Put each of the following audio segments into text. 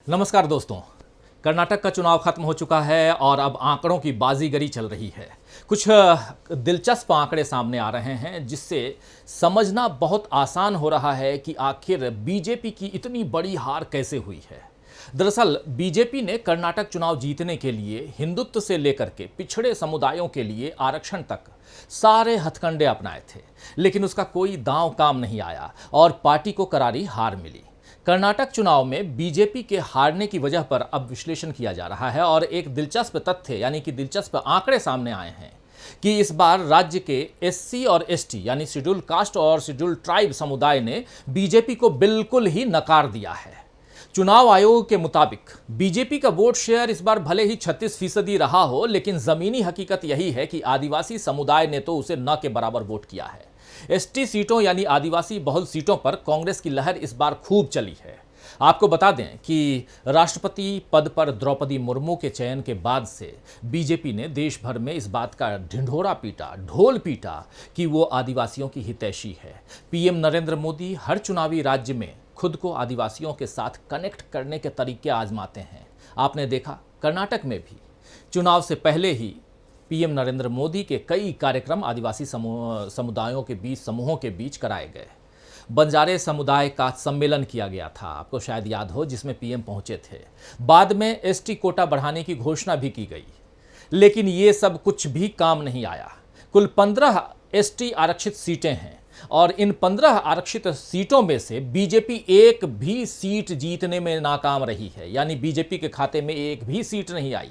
नमस्कार दोस्तों। कर्नाटक का चुनाव खत्म हो चुका है और अब आंकड़ों की बाजीगरी चल रही है। कुछ दिलचस्प आंकड़े सामने आ रहे हैं जिससे समझना बहुत आसान हो रहा है कि आखिर बीजेपी की इतनी बड़ी हार कैसे हुई है। दरअसल बीजेपी ने कर्नाटक चुनाव जीतने के लिए हिंदुत्व से लेकर के पिछड़े समुदायों के लिए आरक्षण तक सारे हथकंडे अपनाए थे, लेकिन उसका कोई दांव काम नहीं आया और पार्टी को करारी हार मिली। कर्नाटक चुनाव में बीजेपी के हारने की वजह पर अब विश्लेषण किया जा रहा है और एक दिलचस्प तथ्य यानी कि दिलचस्प आंकड़े सामने आए हैं कि इस बार राज्य के एससी और एसटी यानी शेड्यूल कास्ट और शेड्यूल ट्राइब समुदाय ने बीजेपी को बिल्कुल ही नकार दिया है। चुनाव आयोग के मुताबिक बीजेपी का वोट शेयर इस बार भले ही 36% रहा हो, लेकिन जमीनी हकीकत यही है कि आदिवासी समुदाय ने तो उसे न के बराबर वोट किया है। एसटी सीटों यानी आदिवासी बहुल सीटों पर कांग्रेस की लहर इस बार खूब चली है। आपको बता दें कि राष्ट्रपति पद पर द्रौपदी मुर्मू के चयन के बाद से बीजेपी ने देश भर में इस बात का ढिंढोरा पीटा, ढोल पीटा कि वो आदिवासियों की हितैषी है। पीएम नरेंद्र मोदी हर चुनावी राज्य में खुद को आदिवासियों के साथ कनेक्ट करने के तरीके आजमाते हैं। आपने देखा कर्नाटक में भी चुनाव से पहले ही पीएम नरेंद्र मोदी के कई कार्यक्रम आदिवासी समुदायों के बीच समूहों के बीच कराए गए। बंजारे समुदाय का सम्मेलन किया गया था, आपको शायद याद हो, जिसमें पीएम पहुंचे थे। बाद में एसटी कोटा बढ़ाने की घोषणा भी की गई, लेकिन ये सब कुछ भी काम नहीं आया। कुल 15 एसटी आरक्षित सीटें हैं और इन 15 आरक्षित सीटों में से बीजेपी एक भी सीट जीतने में नाकाम रही है, यानी बीजेपी के खाते में एक भी सीट नहीं आई।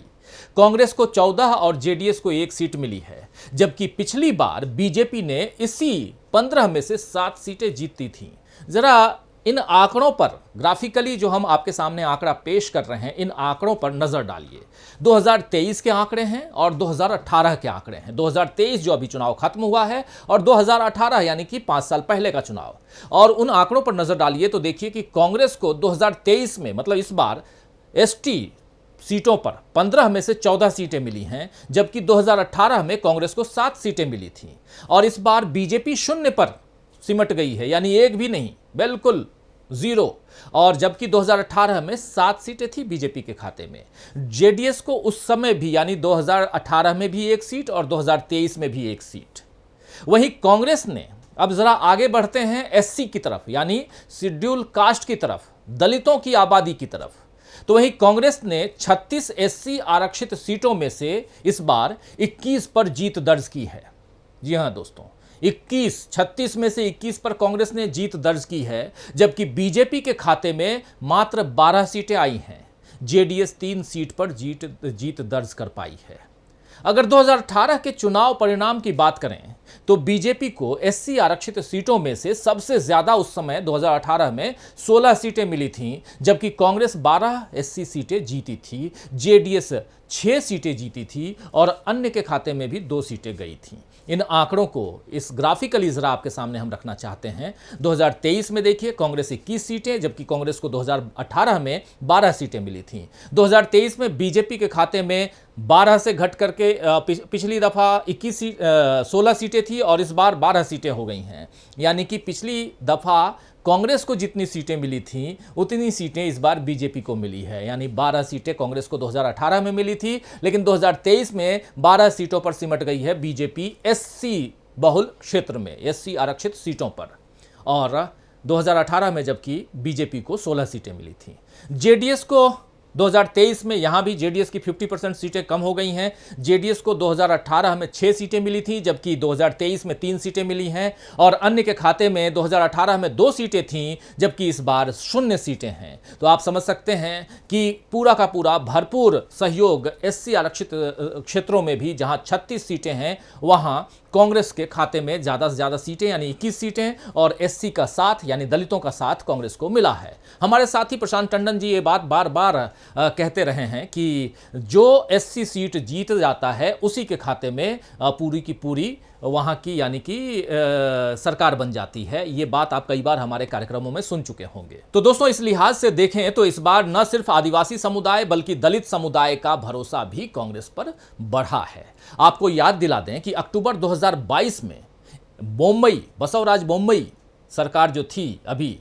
कांग्रेस को 14 और जेडीएस को 1 सीट मिली है, जबकि पिछली बार बीजेपी ने इसी 15 में से 7 सीटें जीती थीं। जरा इन आंकड़ों पर ग्राफिकली जो हम आपके सामने आंकड़ा पेश कर रहे हैं, इन आंकड़ों पर नजर डालिए। 2023 के आंकड़े हैं और 2018 के आंकड़े हैं। 2023 जो अभी चुनाव खत्म हुआ है और 2018 यानी कि 5 साल पहले का चुनाव, और उन आंकड़ों पर नजर डालिए तो देखिए कि कांग्रेस को 2023 में, मतलब इस बार, एसटी सीटों पर 15 में से 14 सीटें मिली हैं, जबकि 2018 में कांग्रेस को 7 सीटें मिली थीं। और इस बार बीजेपी शून्य पर सिमट गई है, यानी एक भी नहीं, बिल्कुल जीरो। और जबकि 2018 में 7 सीटें थी बीजेपी के खाते में। जेडीएस को उस समय भी, यानी 2018 में भी 1 सीट और 2023 में भी 1 सीट। वहीं कांग्रेस ने, अब जरा आगे बढ़ते हैं एससी की तरफ, यानी शेड्यूल कास्ट की तरफ, दलितों की आबादी की तरफ। तो वहीं कांग्रेस ने 36 एससी आरक्षित सीटों में से इस बार 21 पर जीत दर्ज की है। जी हां दोस्तों, 36 में से 21 पर कांग्रेस ने जीत दर्ज की है, जबकि बीजेपी के खाते में मात्र 12 सीटें आई हैं। जेडीएस 3 सीट पर जीत दर्ज कर पाई है। अगर 2018 के चुनाव परिणाम की बात करें तो बीजेपी को एससी आरक्षित सीटों में से सबसे ज्यादा उस समय 2018 में 16 सीटें मिली थीं, जबकि कांग्रेस 12 एससी सीटें जीती थी, जेडीएस 6 सीटें जीती थी और अन्य के खाते में भी 2 सीटें गई थीं। इन आंकड़ों को इस ग्राफिकली जरा आपके सामने हम रखना चाहते हैं। 2023 में देखिए कांग्रेस 21 सीटें, जबकि कांग्रेस को 2018 में 12 सीटें मिली थीं। 2023 में बीजेपी के खाते में 12 से घट करके पिछली दफा 16 सीटें थी और इस बार 12 सीटें हो गई हैं, यानी कि पिछली दफा कांग्रेस को जितनी सीटें मिली थीं उतनी सीटें इस बार बीजेपी को मिली है, यानी 12 सीटें कांग्रेस को 2018 में मिली थी, लेकिन 2023 में 12 सीटों पर सिमट गई है बीजेपी एससी बहुल क्षेत्र में, एससी आरक्षित सीटों पर। और 2018 में जबकि बीजेपी को 16 सीटें मिली थी। जेडीएस को 2023 में यहां भी जेडीएस की 50% सीटें कम हो गई हैं। जेडीएस को 2018 में 6 सीटें मिली थी, जबकि 2023 में 3 सीटें मिली हैं और अन्य के खाते में 2018 में 2 सीटें थीं, जबकि इस बार 0 सीटें हैं। तो आप समझ सकते हैं कि पूरा का पूरा भरपूर सहयोग एससी आरक्षित क्षेत्रों में भी, जहां 36 सीटें हैं, वहां कांग्रेस के खाते में ज़्यादा से ज़्यादा सीटें यानी 21 सीटें और एससी का साथ यानी दलितों का साथ कांग्रेस को मिला है। हमारे साथी प्रशांत टंडन जी ये बात बार बार कहते रहे हैं कि जो एससी सीट जीत जाता है उसी के खाते में पूरी की पूरी वहाँ की यानी कि सरकार बन जाती है। ये बात आप कई बार हमारे कार्यक्रमों में सुन चुके होंगे। तो दोस्तों, इस लिहाज से देखें तो इस बार न सिर्फ आदिवासी समुदाय बल्कि दलित समुदाय का भरोसा भी कांग्रेस पर बढ़ा है। आपको याद दिला दें कि अक्टूबर 2022 में बसवराज बोम्मई सरकार जो थी अभी,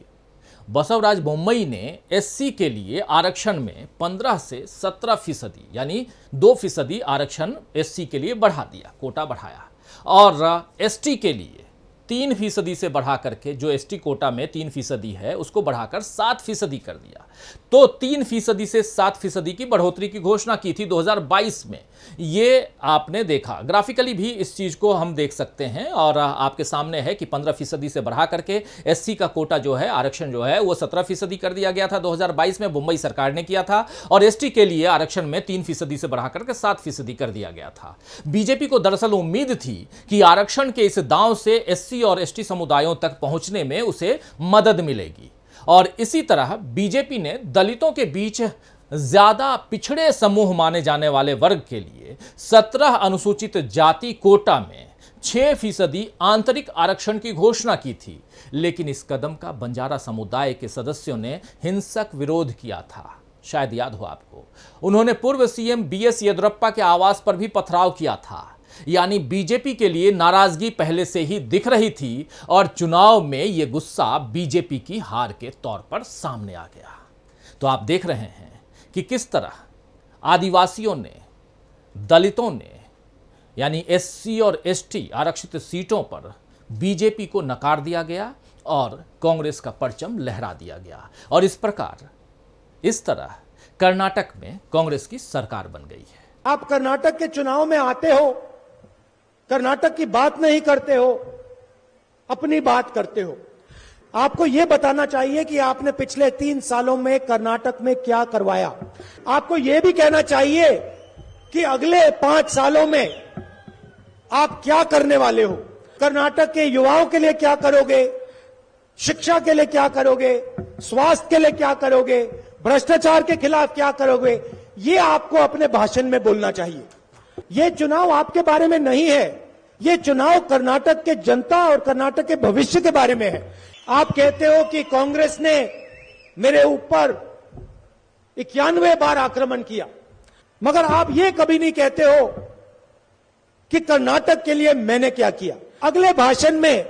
बसवराज बोम्मई ने एससी के लिए आरक्षण में 15 से 17% यानी 2% आरक्षण एससी के लिए बढ़ा दिया, कोटा बढ़ाया। और एसटी के लिए 3% से बढ़ा करके, जो एसटी कोटा में 3% है उसको बढ़ाकर 7% कर दिया। तो 3% से 7% की बढ़ोतरी की घोषणा की थी 2022 में। ये आपने देखा, ग्राफिकली भी इस चीज को हम देख सकते हैं और आपके सामने है कि 15% से बढ़ा करके एससी का कोटा जो है, आरक्षण जो है वो 17% कर दिया गया था 2022 में, मुंबई सरकार ने किया था। और एसटी के लिए आरक्षण में 3% से बढ़ा करके 7% कर दिया गया था। बीजेपी को दरअसल उम्मीद थी कि आरक्षण के इस दांव से एससी और एसटी समुदायों तक पहुंचने में उसे मदद मिलेगी। और इसी तरह बीजेपी ने दलितों के बीच ज्यादा पिछड़े समूह माने जाने वाले वर्ग के लिए 17 अनुसूचित जाति कोटा में 6% आंतरिक आरक्षण की घोषणा की थी। लेकिन इस कदम का बंजारा समुदाय के सदस्यों ने हिंसक विरोध किया था। शायद याद हो आपको, उन्होंने पूर्व सीएम बीएस येदियुरप्पा के आवास पर भी पथराव किया था। यानी बीजेपी के लिए नाराजगी पहले से ही दिख रही थी और चुनाव में यह गुस्सा बीजेपी की हार के तौर पर सामने आ गया। तो आप देख रहे हैं कि किस तरह आदिवासियों ने, दलितों ने, यानी एससी और एसटी आरक्षित सीटों पर बीजेपी को नकार दिया गया और कांग्रेस का परचम लहरा दिया गया। और इस प्रकार, इस तरह कर्नाटक में कांग्रेस की सरकार बन गई है। आप कर्नाटक के चुनाव में आते हो, कर्नाटक की बात नहीं करते हो, अपनी बात करते हो। आपको यह बताना चाहिए कि आपने पिछले 3 सालों में कर्नाटक में क्या करवाया। आपको यह भी कहना चाहिए कि अगले 5 सालों में आप क्या करने वाले हो। कर्नाटक के युवाओं के लिए क्या करोगे, शिक्षा के लिए क्या करोगे, स्वास्थ्य के लिए क्या करोगे, भ्रष्टाचार के खिलाफ क्या करोगे, ये आपको अपने भाषण में बोलना चाहिए। ये चुनाव आपके बारे में नहीं है, ये चुनाव कर्नाटक के जनता और कर्नाटक के भविष्य के बारे में है। आप कहते हो कि कांग्रेस ने मेरे ऊपर 91 बार आक्रमण किया, मगर आप ये कभी नहीं कहते हो कि कर्नाटक के लिए मैंने क्या किया। अगले भाषण में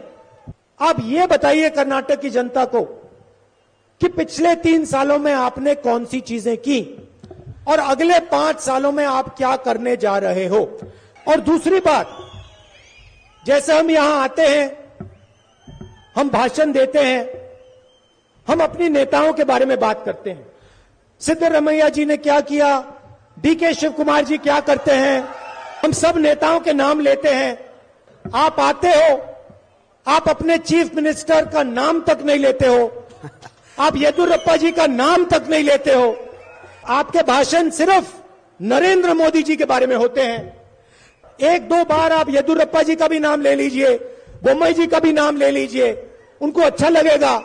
आप ये बताइए कर्नाटक की जनता को कि पिछले 3 सालों में आपने कौन सी चीजें की और अगले 5 सालों में आप क्या करने जा रहे हो। और दूसरी बात, जैसे हम यहां आते हैं, हम भाषण देते हैं, हम अपनी नेताओं के बारे में बात करते हैं। सिद्धरमैया जी ने क्या किया, डीके शिव कुमार जी क्या करते हैं, हम सब नेताओं के नाम लेते हैं। आप आते हो, आप अपने चीफ मिनिस्टर का नाम तक नहीं लेते हो, आप येदियुरप्पा जी का नाम तक नहीं लेते हो। आपके भाषण सिर्फ नरेंद्र मोदी जी के बारे में होते हैं। 1-2 बार आप येदियुरप्पा जी का भी नाम ले लीजिए, बोम्मई जी का भी नाम ले लीजिए, उनको अच्छा लगेगा।